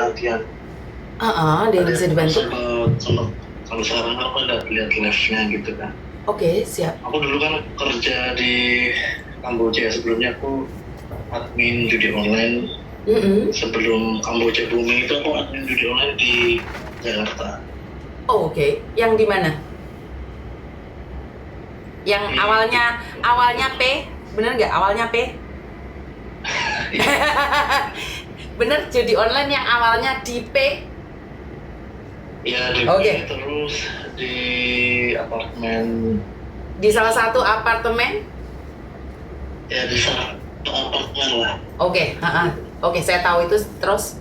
gantian. Ada yang bisa dibantu. Kalau sekarang aku ada lihat live-nya gitu kan. Oke, siap. Aku dulu kan kerja di Kamboja, sebelumnya aku admin judi online. Sebelum Kamboja booming itu aku admin judi online di Jakarta. Oh, oke. Yang di mana? Yang awalnya P, bener nggak awalnya P? Bener, judi online yang awalnya di P? Ya, di Oke. Terus di apartemen. Di salah satu apartemen? Ya, di salah satu apartemen lah. Oke, Oke, saya tahu itu. Terus?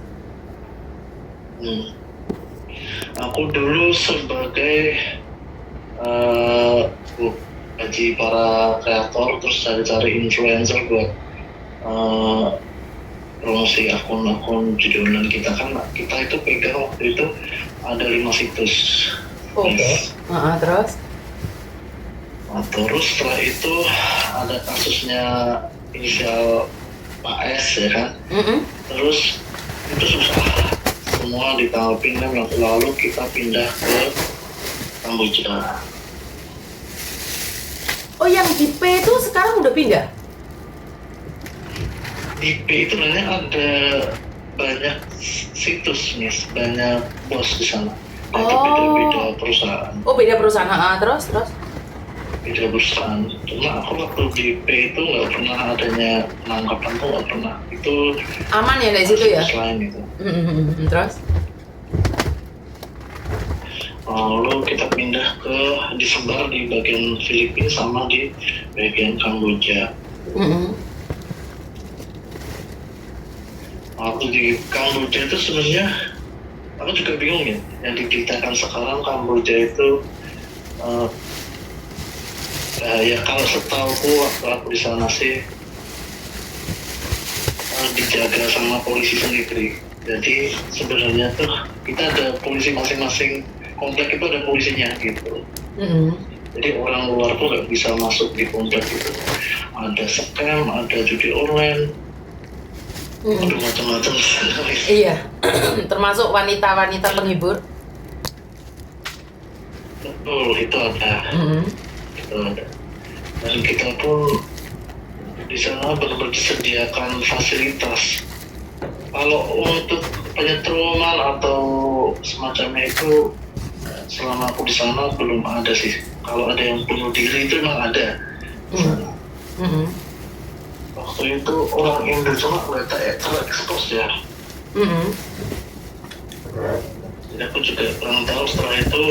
Aku dulu sebagai gaji para kreator, terus cari-cari influencer buat promosi akun-akun judi online kita. Kan kita itu pegang waktu itu ada 5 situs. Oke. Terus? Nah, terus setelah itu ada kasusnya inisial Pak S ya kan. Terus itu susah, semua ditangkapin kan. Lalu kita pindah ke Kamboja. Oh, yang di P itu sekarang udah pindah? Di P itu sebenarnya ada banyak situs nih, banyak bos di sana. Itu beda-beda perusahaan. Oh, beda perusahaan. Terus? Beda perusahaan. Cuma aku waktu di P itu nggak pernah adanya penangkapan, tuh nggak pernah. Itu aman ya dari situ ya? Selain itu. Terus? Lalu kita pindah ke disebar di bagian Filipina sama di bagian Kamboja. Waktu di Kamboja itu sebenarnya aku juga bingung ya. Yang diberitakan sekarang Kamboja itu ya kalau setauku waktu aku di sana sih dijaga sama polisi sendiri. Jadi sebenarnya tuh kita ada polisi masing-masing komplek, itu ada polisinya gitu. Jadi orang luar tuh nggak bisa masuk di komplek itu. Ada scam, ada judi online, ada macam-macam. Iya, termasuk wanita-wanita penghibur. Betul, itu ada. Itu ada. Dan kita pun di sana benar-benar disediakan fasilitas. Kalau untuk penyetruman atau semacamnya itu selama aku di sana belum ada sih. Kalau ada yang bunuh diri itu memang ada di sana. Waktu itu orang Indo cuma nggak terekspos ya. Jadi aku juga kurang tahu. Setelah itu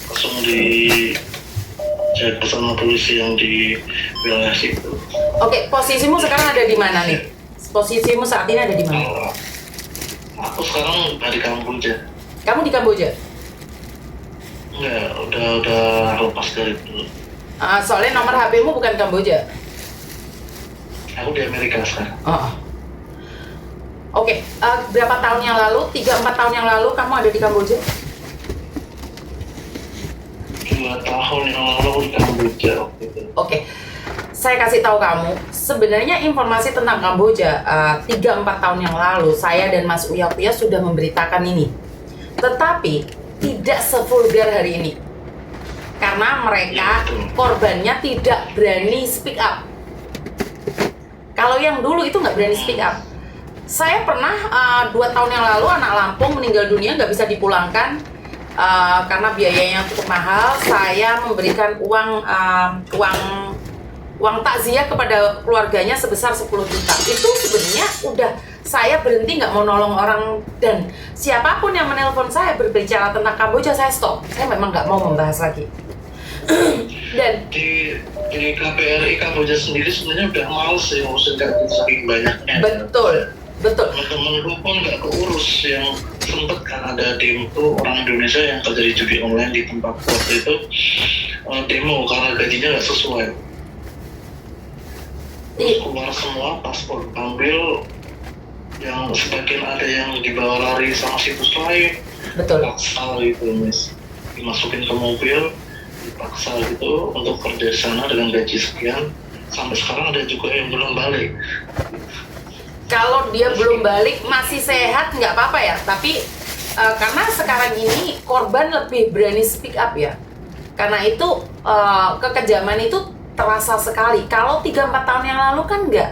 langsung dijaga sama polisi yang di wilayah situ. Oke, posisimu sekarang ada di mana nih? Posisimu saat ini ada di mana? Aku sekarang dari Kamboja. Kamu di Kamboja? Enggak, udah lepas dari itu. Soalnya nomor HP-mu bukan Kamboja. Aku di Amerika sekarang. Oke, berapa tahun yang lalu? 3-4 tahun yang lalu kamu ada di Kamboja? 2 tahun yang lalu aku di Kamboja waktu itu. Oke. Saya kasih tahu kamu, sebenarnya informasi tentang Kamboja 3-4 tahun yang lalu saya dan Mas Uya sudah memberitakan ini. Tetapi tidak sevulgar hari ini. Karena mereka korbannya tidak berani speak up. Kalau yang dulu itu nggak berani speak up. Saya pernah 2 tahun yang lalu anak Lampung meninggal dunia, nggak bisa dipulangkan karena biayanya cukup mahal. Saya memberikan uang takziah kepada keluarganya sebesar 10 juta. Itu sebenarnya udah saya berhenti, nggak mau nolong orang, dan siapapun yang menelpon saya berbicara tentang Kamboja saya stop. Saya memang nggak mau membahas lagi. Dan di KBRI Kamboja sendiri sebenarnya udah males sih ngurusin kartu saking banyaknya. betul. Teman-temanku pun nggak keurus. Yang sempet kan ada demo orang Indonesia yang kerja di judi online di tempat waktu itu, demo karena gajinya nggak sesuai. Keluar semua paspor, ambil yang sebagian ada yang dibawa lari sama situs lain. Betul. Paksa gitu, Miss, dimasukin ke mobil, dipaksa gitu untuk kerja di sana dengan gaji sekian. Sampai sekarang ada juga yang belum balik. Kalau dia belum balik masih sehat nggak apa-apa ya, tapi karena sekarang ini korban lebih berani speak up ya, karena itu kekejaman itu terasa sekali. Kalau 3-4 tahun yang lalu kan nggak,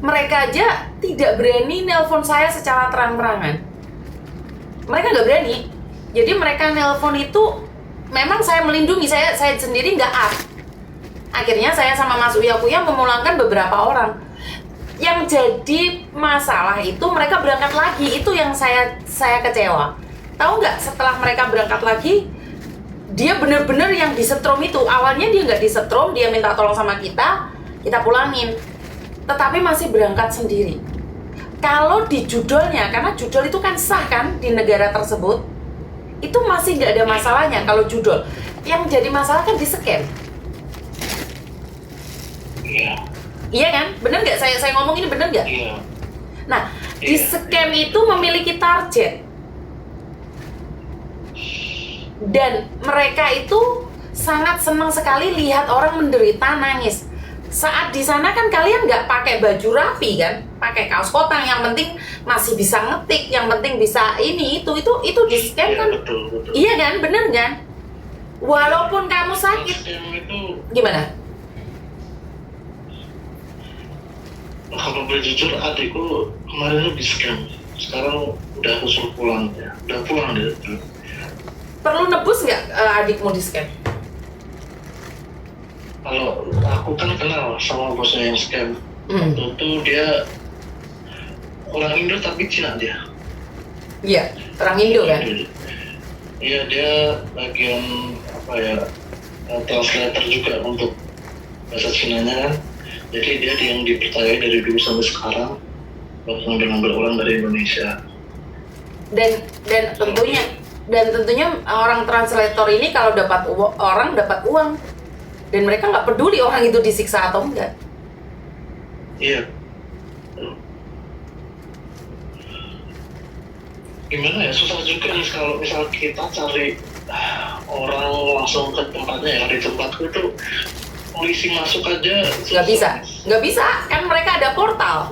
mereka aja tidak berani nelpon saya secara terang-terangan, mereka nggak berani. Jadi mereka nelpon itu memang saya melindungi, saya sendiri nggak up. Akhirnya saya sama Mas Uya memulangkan beberapa orang. Yang jadi masalah itu mereka berangkat lagi, itu yang saya kecewa. Tahu nggak, setelah mereka berangkat lagi, dia bener-bener yang disetrum itu. Awalnya dia nggak disetrum, dia minta tolong sama kita pulangin. Tetapi masih berangkat sendiri. Kalau di judulnya, karena judul itu kan sah kan di negara tersebut, itu masih nggak ada masalahnya kalau judul. Yang jadi masalah kan di scam. Iya. Iya kan? Bener nggak? Saya ngomong ini bener nggak? Iya. Nah, di scam itu memiliki target. Dan mereka itu sangat senang sekali lihat orang menderita, nangis. Saat di sana kan kalian nggak pakai baju rapi kan? Pakai kaos kotang, yang penting masih bisa ngetik, yang penting bisa ini, itu di scam kan? Betul. Iya kan? Bener kan? Walaupun kamu sakit. Scam itu, Gimana? kalau boleh jujur, adikku kemarin di scam. Sekarang udah aku suruh pulang ya. Udah pulang dia. Perlu nebus nggak adikmu di scam? Kalau aku kan kenal sama bosnya yang scam. Itu dia orang Indo tapi Cina dia. Iya, orang Indo kan? Iya, dia bagian apa ya, translator juga untuk bahasa Cinanya kan. Jadi dia yang dipercayai dari dulu sampai sekarang buat ngambil orang dari Indonesia. Dan tentunya orang translator ini kalau dapat orang dapat uang, dan mereka nggak peduli orang itu disiksa atau enggak. Iya. Gimana ya, susah juga nih kalau misal kita cari orang langsung ke tempatnya ya. Di tempatku itu polisi masuk aja nggak bisa kan, mereka ada portal.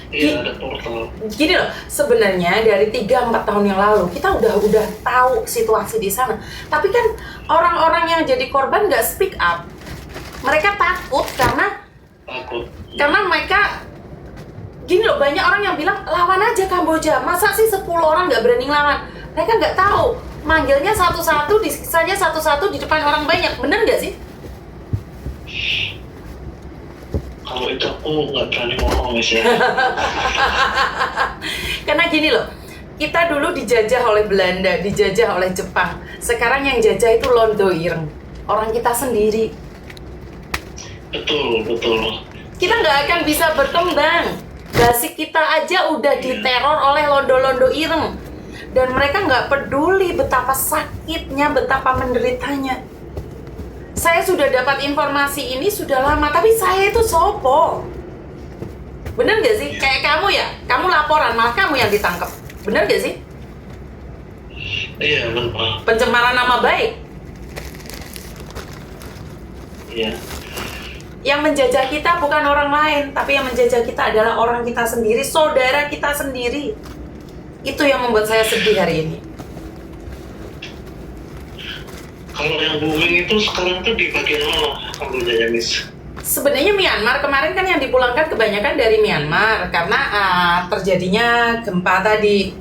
Iya, ada portal. Gini loh, sebenarnya dari 3-4 tahun yang lalu kita udah tahu situasi di sana, tapi kan orang-orang yang jadi korban nggak speak up. Mereka takut karena mereka gini loh, banyak orang yang bilang lawan aja Kamboja, masa sih 10 orang nggak berani ngelawan. Mereka nggak tahu, manggilnya satu-satu, disiksanya satu-satu di depan orang banyak. Bener nggak sih? Kalau itu aku nggak berani ngomong ya. Karena gini loh, kita dulu dijajah oleh Belanda, dijajah oleh Jepang. Sekarang yang jajah itu Londo Ireng, orang kita sendiri. Betul. Kita nggak akan bisa berkembang. Basic kita aja udah diteror oleh Londo Ireng. Dan mereka nggak peduli betapa sakitnya, betapa menderitanya. Saya sudah dapat informasi ini sudah lama, tapi saya itu sopo. Bener gak sih? Kayak kamu ya, kamu laporan, malah kamu yang ditangkap. Bener gak sih? Iya, benar. Pencemaran nama baik. Iya. Yang menjajah kita bukan orang lain, tapi yang menjajah kita adalah orang kita sendiri, saudara kita sendiri. Itu yang membuat saya sedih hari ini. Kalau yang booming itu sekarang tuh di bagian mana Kambojanya, Miss? Sebenarnya Myanmar, kemarin kan yang dipulangkan kebanyakan dari Myanmar karena terjadinya gempa tadi.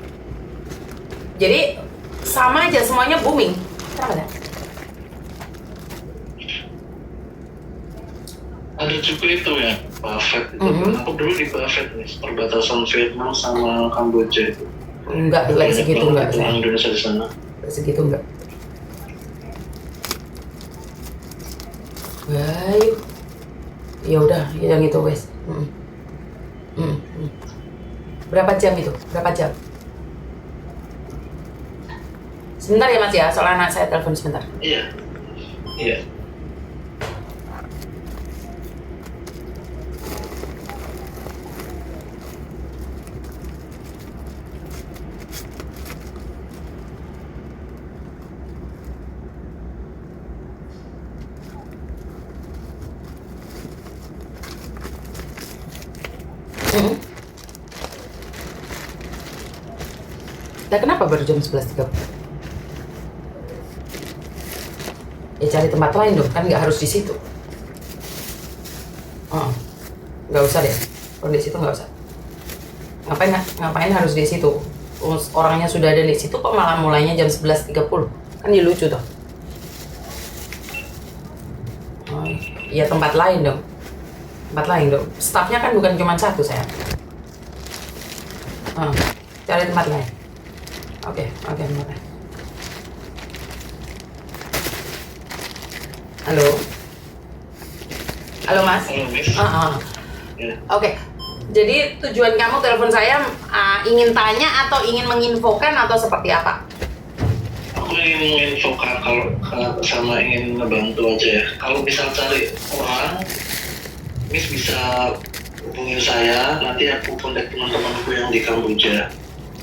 Jadi sama aja, semuanya booming. Kenapa? Ada juga itu ya, Buffet itu. Aku dulu di Buffet nih, perbatasan Vietnam sama Kamboja itu. Enggak, segitu enggak. Orang Indonesia di sana. Segitu enggak. Baik. Ya udah, yang itu wes. Berapa jam itu? Berapa jam? Sebentar ya Mas ya, soalnya anak saya telepon sebentar. Iya. Nah, kenapa baru jam 11.30? Ya cari tempat lain dong, kan nggak harus di situ. Nggak usah deh, kalau di situ nggak usah. Ngapain harus di situ? Orangnya sudah ada di situ, kok malah mulainya jam 11.30? Kan dia lucu toh. Ya tempat lain dong. Staffnya kan bukan cuma satu, saya. Cari tempat lain. Oke, tempat lain. Halo Mas. Halo Miss. Ya. Oke. Jadi tujuan kamu telepon saya ingin tanya atau ingin menginfokan atau seperti apa? Aku ingin menginfokan kalau sama ingin ngebantu aja ya. Kalau misal cari orang, Miss bisa hubungin saya. Nanti aku kontak teman-temanku yang di Kamboja.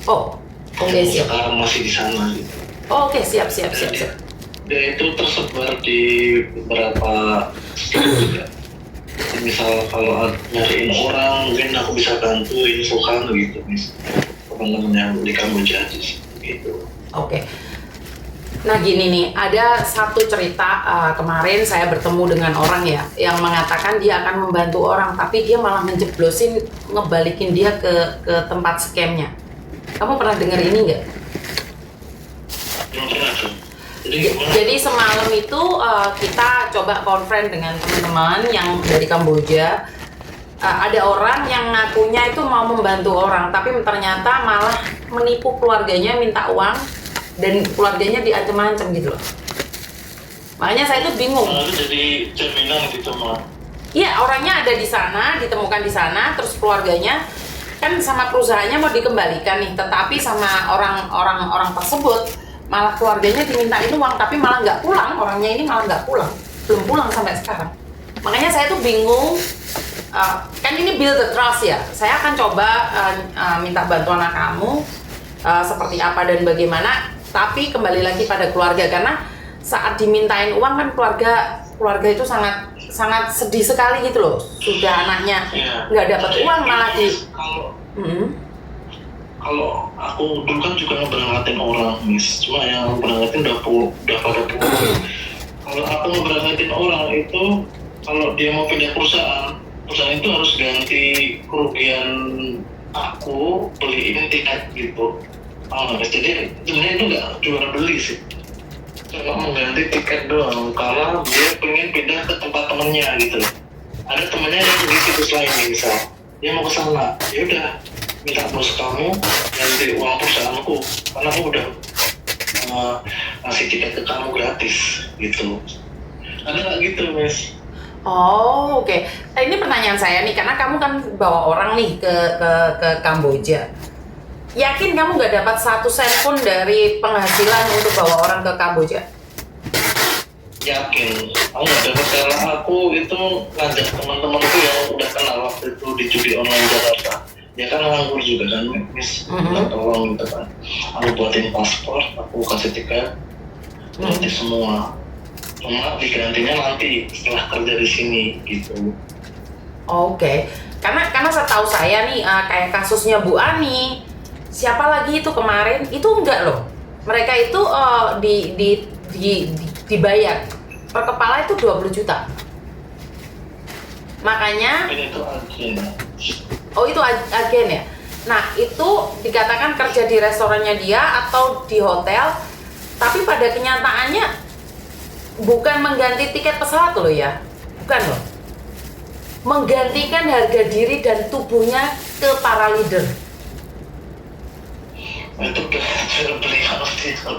Oke, siap. Sekarang masih di sana. Gitu. Oke, siap. Dia itu tersebar di beberapa state juga. Misal kalau nyariin orang, mungkin aku bisa bantu infokan gitu, Miss. Teman-teman yang di Kamboja gitu. Oke. Nah gini nih, ada satu cerita kemarin saya bertemu dengan orang ya yang mengatakan dia akan membantu orang, tapi dia malah ngebalikin dia ke tempat scamnya. Kamu pernah dengar ini nggak? Belum pernah tuh. Jadi semalam itu kita coba conference dengan teman-teman yang dari Kamboja. Ada orang yang ngakunya itu mau membantu orang, tapi ternyata malah menipu keluarganya, minta uang, dan keluarganya diancam-ancam gitu loh. Makanya saya tuh bingung. Itu jadi jaminan gitu mah. Iya, orangnya ada di sana, ditemukan di sana, terus keluarganya kan sama perusahaannya mau dikembalikan nih, tetapi sama orang tersebut malah keluarganya dimintain uang, tapi malah nggak pulang, orangnya ini malah nggak pulang, belum pulang sampai sekarang. Makanya saya tuh bingung. Kan ini build the trust ya. Saya akan coba minta bantuan kamu seperti apa dan bagaimana. Tapi kembali lagi pada keluarga, karena saat dimintain uang kan keluarga itu sangat sedih sekali gitu loh. Sudah anaknya nggak dapat uang malah Kalau aku dulu kan juga ngeberangkatin orang, Miss. Cuma yang berangkatin udah pada pulang. Kalau aku ngeberangkatin orang itu, kalau dia mau pindah perusahaan itu harus ganti kerugian aku beliin tiket gitu. Jadi sebenarnya itu nggak jual beli sih, cuma mengganti tiket doang karena dia pengen pindah ke tempat temennya gitu. Ada temennya yang di situs lain misal dia mau ke sana, ya udah minta bos kamu ganti uang perusahaanku karena aku udah ngasih tiket ke kamu gratis gitu. Ada nggak gitu, Miss? Oke. Nah, ini pertanyaan saya nih, karena kamu kan bawa orang nih ke Kamboja. Yakin kamu nggak dapat 1 sen pun dari penghasilan untuk bawa orang ke Kamboja? Yakin. Aku nggak dapat karena aku itu ngajak teman-temanku yang udah kenal waktu itu di judi online Jakarta. Dia kan nganggur juga kan, Miss. Tolong gitu kan. Aku buatin paspor, aku kasih tiket, ganti semua. Cuma digantinya nanti setelah kerja di sini gitu. Oke. Karena setahu saya nih kayak kasusnya Bu Ani, siapa lagi itu kemarin itu enggak loh. Mereka itu dibayar per kepala itu 20 juta. Makanya itu agen. Oh, itu agen ya. Nah, itu dikatakan kerja di restorannya dia atau di hotel, tapi pada kenyataannya bukan mengganti tiket pesawat loh ya, bukan loh. Menggantikan harga diri dan tubuhnya ke para leader. Itu beli itu.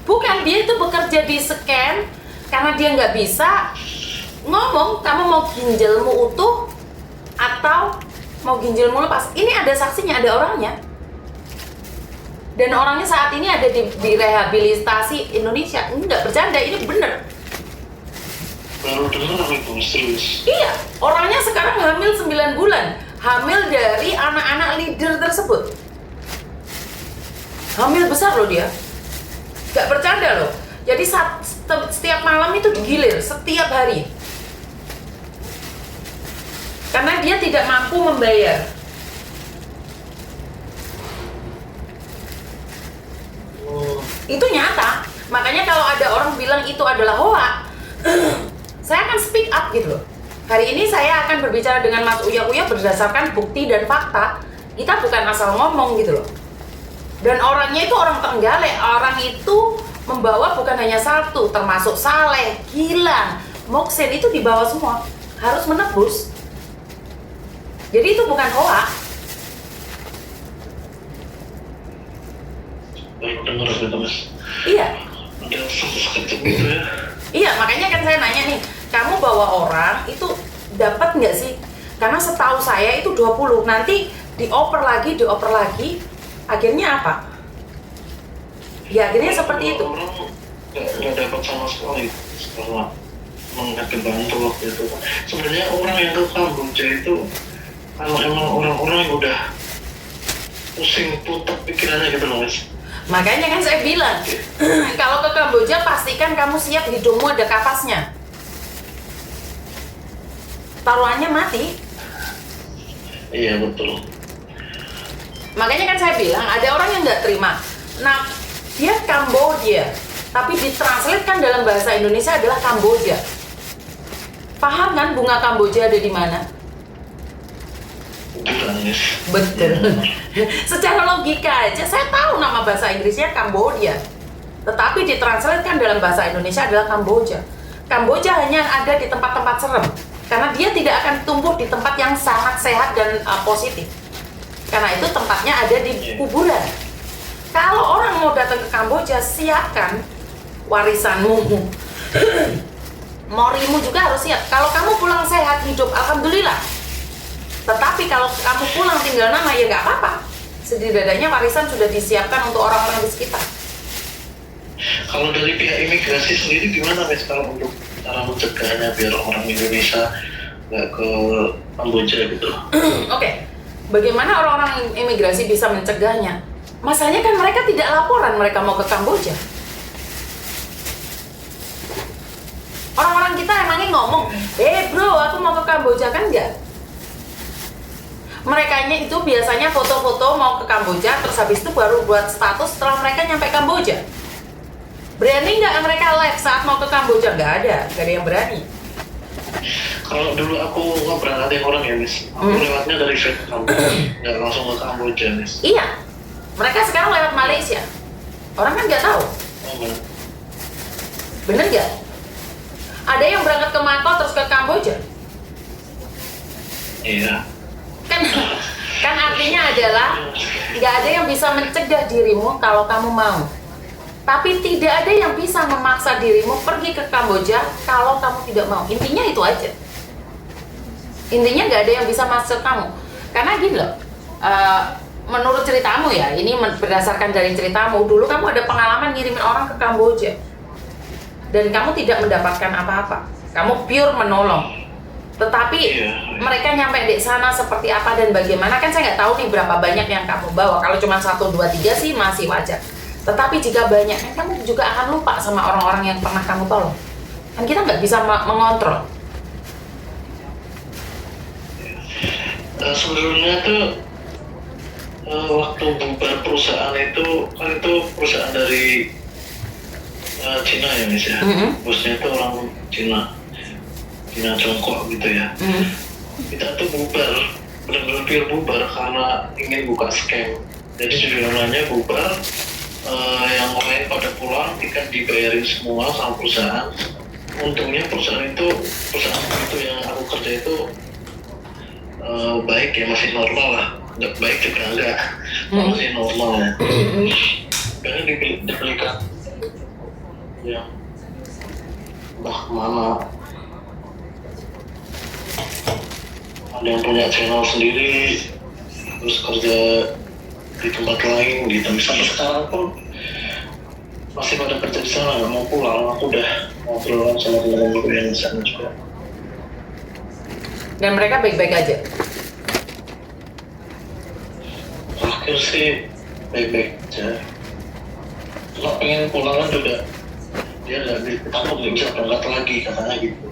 Bukan, dia itu bekerja di scam karena dia nggak bisa ngomong kamu mau ginjalmu utuh atau mau ginjalmu lepas. Ini ada saksinya, ada orangnya. Dan orangnya saat ini ada di rehabilitasi Indonesia. Ini nggak bercanda, ini bener. Baru dengar itu serius. Iya, orangnya sekarang hamil 9 bulan. Hamil dari anak-anak leader tersebut. Hamil besar loh dia. Nggak bercanda loh. Jadi setiap malam itu digilir, setiap hari. Karena dia tidak mampu membayar. Itu nyata. Makanya kalau ada orang bilang itu adalah hoax, saya akan speak up gitu loh. Hari ini saya akan berbicara dengan Mas Uya berdasarkan bukti dan fakta. Kita bukan asal ngomong gitu loh. Dan orangnya itu orang Trenggalek, orang itu membawa bukan hanya satu, termasuk Saleh, Gilang, Moksin itu dibawa semua. Harus menebus. Jadi itu bukan hoax. Baik, dengar gitu Mas. Iya. Ada sekecil gitu ya. Iya, makanya kan saya nanya nih, kamu bawa orang itu dapat nggak sih? Karena setahu saya itu 20, nanti dioper lagi, akhirnya apa? Ya akhirnya seperti itu. Orang nggak dapat sama sekali setelah mengingat kebantu waktu itu. Sebenarnya orang yang ke Kamboja itu kalau emang orang-orang yang udah pusing putar pikirannya gitu loh Mas. Makanya kan saya bilang, kalau ke Kamboja pastikan kamu siap hidungmu ada kapasnya. Taruhannya mati. Iya betul. Makanya kan saya bilang ada orang yang nggak terima. Nah, dia Kamboja, tapi ditranslate kan dalam bahasa Indonesia adalah Kamboja. Paham kan bunga Kamboja ada di mana? Bukan Mas. Betul. Secara logika aja, saya tahu nama bahasa Inggrisnya Kamboja, tetapi ditranslate kan dalam bahasa Indonesia adalah Kamboja. Kamboja hanya ada di tempat-tempat serem, karena dia tidak akan tumbuh di tempat yang sangat sehat dan positif. Karena itu tempatnya ada di kuburan. Kalau orang mau datang ke Kamboja, siapkan warisanmu. Morimu juga harus siap. Kalau kamu pulang sehat, hidup, alhamdulillah. Tetapi kalau kamu pulang tinggal nama, ya nggak apa-apa. Setidaknya warisan sudah disiapkan untuk orang-orang di sekitar. Kalau dari pihak imigrasi sendiri gimana Mas kalau untuk cara mencegahnya biar orang Indonesia nggak ke Kamboja gitu? Oke. Bagaimana orang-orang imigrasi bisa mencegahnya? Masalahnya kan mereka tidak laporan mereka mau ke Kamboja. Orang-orang kita emangnya ngomong, bro aku mau ke Kamboja, kan enggak? Merekanya itu biasanya foto-foto mau ke Kamboja, terus habis itu baru buat status setelah mereka nyampe Kamboja. Berani nggak mereka live saat mau ke Kamboja? Nggak ada yang berani. Kalau dulu aku nggak berangkatin orang ya Miss, aku lewatnya dari Vietnam, nggak langsung ke Kamboja Miss. Iya, mereka sekarang lewat Malaysia. Orang kan nggak tahu. Bener nggak? Ada yang berangkat ke Macau terus ke Kamboja. Iya. Kan artinya adalah nggak ada yang bisa mencegah dirimu kalau kamu mau. Tapi tidak ada yang bisa memaksa dirimu pergi ke Kamboja kalau kamu tidak mau. Intinya itu aja. Intinya nggak ada yang bisa masuk kamu. Karena gini loh, menurut ceritamu ya, ini berdasarkan dari ceritamu, dulu kamu ada pengalaman ngirimin orang ke Kamboja. Dan kamu tidak mendapatkan apa-apa. Kamu pure menolong. Tetapi mereka nyampe di sana seperti apa dan bagaimana, kan saya nggak tahu nih berapa banyak yang kamu bawa. Kalau cuma 1, 2, 3 sih masih wajar. Tetapi jika banyak, kan kamu juga akan lupa sama orang-orang yang pernah kamu tolong. Kan kita nggak bisa mengontrol. Sebenarnya tuh waktu bubar perusahaan itu, kan itu perusahaan dari Cina ya Miss ya. Bosnya itu orang Cina Tiongkok gitu ya. Kita tuh bubar, benar-benar pure bubar karena ingin buka scam. Jadi judulnya bubar, yang lain pada pulang, ikan dibayarin semua sama perusahaan. Untungnya perusahaan itu yang aku kerja itu baik ya, masih normal lah. Nggak baik juga enggak, masih normal ya. Karena dibelikan yang entah kemana. Ada yang punya channel sendiri, terus kerja di tempat lain gitu. Sampai sekarang pun masih pada kerja di sana, nggak mau pulang. Aku udah ngobrol sama teman-teman yang di sana juga. Dan mereka baik-baik aja. Terakhir sih baik-baik aja. Cuma pengen pulang kan juga, dia takut nggak bisa berangkat lagi katanya gitu.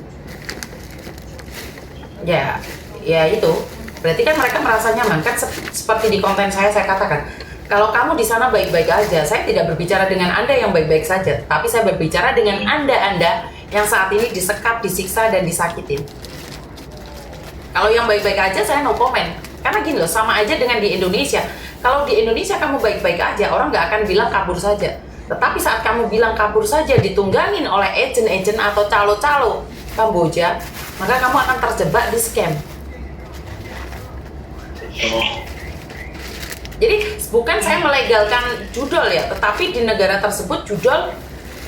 Ya itu berarti kan mereka merasa nyaman kan, seperti di konten saya katakan Kalau kamu di sana baik-baik aja, saya tidak berbicara dengan Anda yang baik-baik saja, tapi saya berbicara dengan Anda yang saat ini disekap, disiksa, dan disakitin. Kalau yang baik-baik aja, saya no comment. Karena gini loh, sama aja dengan di Indonesia. Kalau di Indonesia kamu baik-baik aja, orang nggak akan bilang kabur saja. Tetapi saat kamu bilang kabur saja, ditunggangin oleh agent-agent atau calo-calo Kamboja, maka kamu akan terjebak di scam. Jadi bukan saya melegalkan judol ya, tetapi di negara tersebut judol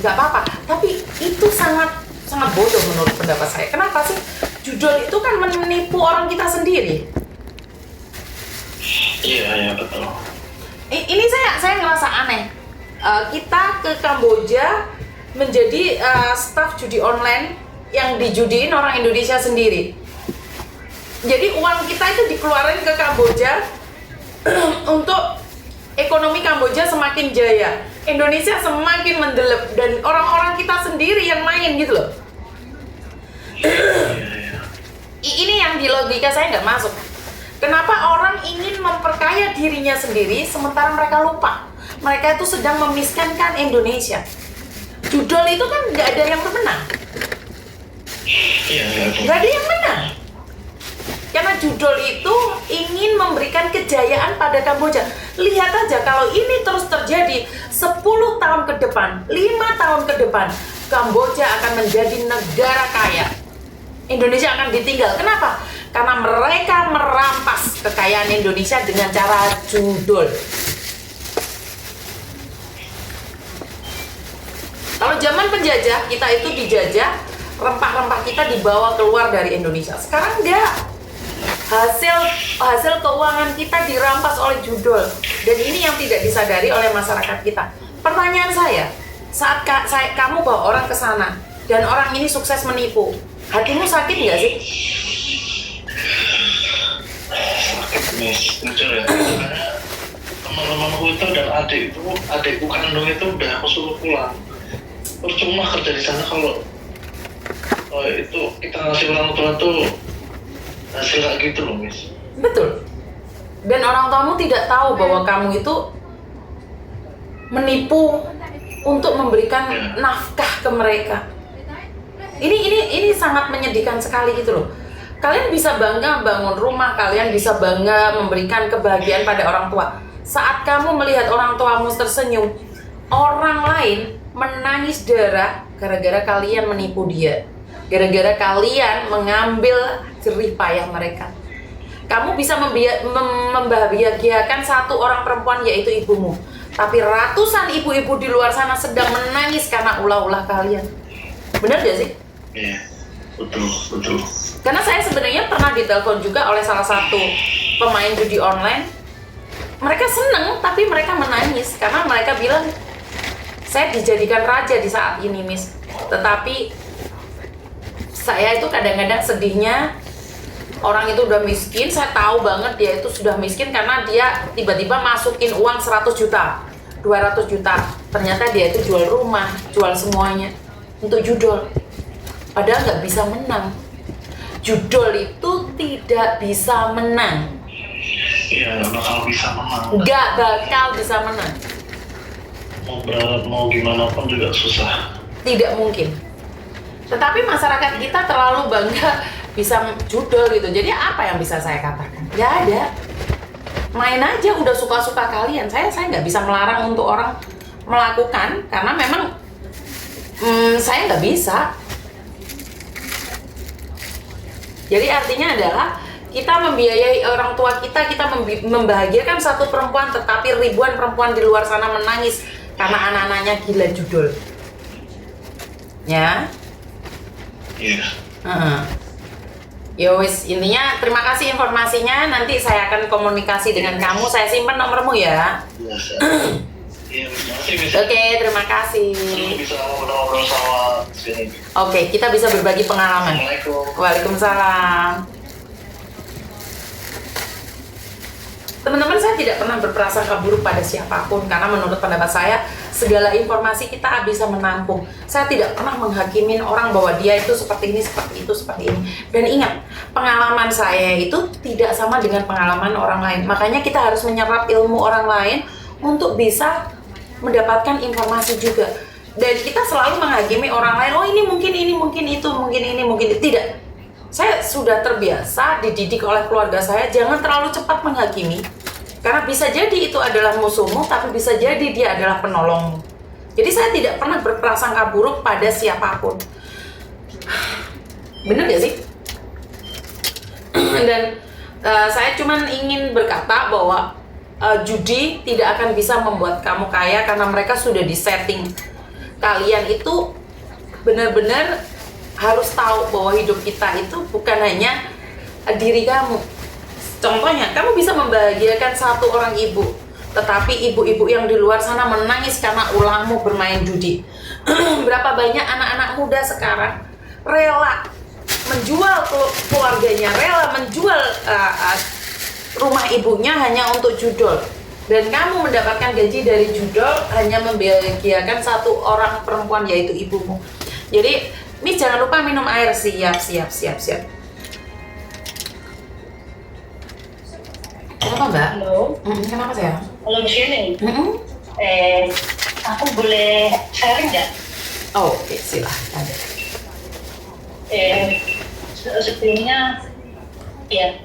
nggak apa-apa. Tapi itu sangat bodoh menurut pendapat saya. Kenapa sih? Judol itu kan menipu orang kita sendiri. Iya betul. Ini saya ngerasa aneh. Kita ke Kamboja menjadi staf judi online yang dijudiin orang Indonesia sendiri. Jadi uang kita itu dikeluarin ke Kamboja untuk ekonomi Kamboja semakin jaya, Indonesia semakin mendelep, dan orang-orang kita sendiri yang main gitu loh. Ini yang di logika saya nggak masuk. Kenapa orang ingin memperkaya dirinya sendiri sementara mereka lupa mereka itu sedang memiskinkan Indonesia? Judol itu kan nggak ada yang menang. Nggak ada yang menang. Karena judol itu ingin memberikan kejayaan pada Kamboja. Lihat aja kalau ini terus terjadi 10 tahun ke depan, 5 tahun ke depan, Kamboja akan menjadi negara kaya. Indonesia akan ditinggal. Kenapa? Karena mereka merampas kekayaan Indonesia dengan cara judol. Kalau zaman penjajah, kita itu dijajah, rempah-rempah kita dibawa keluar dari Indonesia. Sekarang enggak. Hasil keuangan kita dirampas oleh judol, dan ini yang tidak disadari oleh masyarakat kita. Pertanyaan saya, saat kamu bawa orang ke sana dan orang ini sukses menipu, hatimu sakit nggak sih? Sakit Miss, jujur ya. Karena teman-temanku itu dan adikku kandung itu udah aku suruh pulang. Percuma kerja di sana kalau itu kita ngasih orang tua tuh hasil kayak gitu loh, Miss. Betul. Dan orang tuamu tidak tahu bahwa kamu itu menipu untuk memberikan nafkah ke mereka. Ini sangat menyedihkan sekali gitu loh. Kalian bisa bangga bangun rumah, kalian bisa bangga memberikan kebahagiaan pada orang tua. Saat kamu melihat orang tuamu tersenyum, orang lain menangis darah gara-gara kalian menipu dia. Gara-gara kalian mengambil jerih payah mereka. Kamu bisa membahagiakan satu orang perempuan, yaitu ibumu. Tapi ratusan ibu-ibu di luar sana sedang menangis karena ulah-ulah kalian. Benar gak sih? Iya, betul. Karena saya sebenarnya pernah ditelepon juga oleh salah satu pemain judi online. Mereka seneng, tapi mereka menangis karena mereka bilang, saya dijadikan raja di saat ini, Miss. Tetapi saya itu kadang-kadang sedihnya, orang itu udah miskin, saya tahu banget dia itu sudah miskin karena dia tiba-tiba masukin uang 100 juta, 200 juta. Ternyata dia itu jual rumah, jual semuanya untuk judol. Padahal nggak bisa menang. Judol itu tidak bisa menang. Iya, nggak bakal bisa menang. Nggak bakal bisa menang. Mau berharap mau gimana pun juga susah. Tidak mungkin. Tetapi masyarakat kita terlalu bangga bisa judol gitu. Jadi apa yang bisa saya katakan? Nggak ada. Main aja, udah suka-suka kalian. Saya nggak bisa melarang untuk orang melakukan karena memang saya nggak bisa. Jadi artinya adalah kita membiayai orang tua kita membahagiakan satu perempuan, tetapi ribuan perempuan di luar sana menangis karena anak-anaknya gila judol. Ya. Iya. Ya wis, intinya terima kasih informasinya. Nanti saya akan komunikasi dengan kamu. Saya simpan nomormu ya. Biasa. Iya, terima kasih. Oke, terima kasih. Bisa ngobrol sama sini. Oke, kita bisa berbagi pengalaman. Assalamualaikum. Waalaikumsalam. Teman-teman, saya tidak pernah berprasangka buruk pada siapapun karena menurut pendapat saya segala informasi kita bisa menampung. Saya tidak pernah menghakimin orang bahwa dia itu seperti ini, seperti itu, seperti ini. Dan ingat, pengalaman saya itu tidak sama dengan pengalaman orang lain. Makanya kita harus menyerap ilmu orang lain untuk bisa mendapatkan informasi juga. Dan kita selalu menghakimi orang lain, oh ini mungkin itu, mungkin ini, mungkin itu. Tidak. Saya sudah terbiasa dididik oleh keluarga saya, jangan terlalu cepat menghakimi. Karena bisa jadi itu adalah musuhmu, tapi bisa jadi dia adalah penolongmu. Jadi saya tidak pernah berprasangka buruk pada siapapun. Bener gak sih? Dan saya cuman ingin berkata bahwa judi tidak akan bisa membuat kamu kaya karena mereka sudah disetting. Kalian itu benar-benar harus tahu bahwa hidup kita itu bukan hanya diri kamu. Contohnya, kamu bisa membahagiakan satu orang ibu, tetapi ibu-ibu yang di luar sana menangis karena ulangmu bermain judi. Berapa banyak anak-anak muda sekarang rela menjual keluarganya, rela menjual rumah ibunya hanya untuk judol. Dan kamu mendapatkan gaji dari judol hanya membahagiakan satu orang perempuan, yaitu ibumu. Jadi, Miss jangan lupa minum air. Siap. Kenapa Mbak? Halo. Kenapa sayang? Halo Michelle. Aku boleh sharing nggak? Oh, oke, silahkan. Sebelumnya ya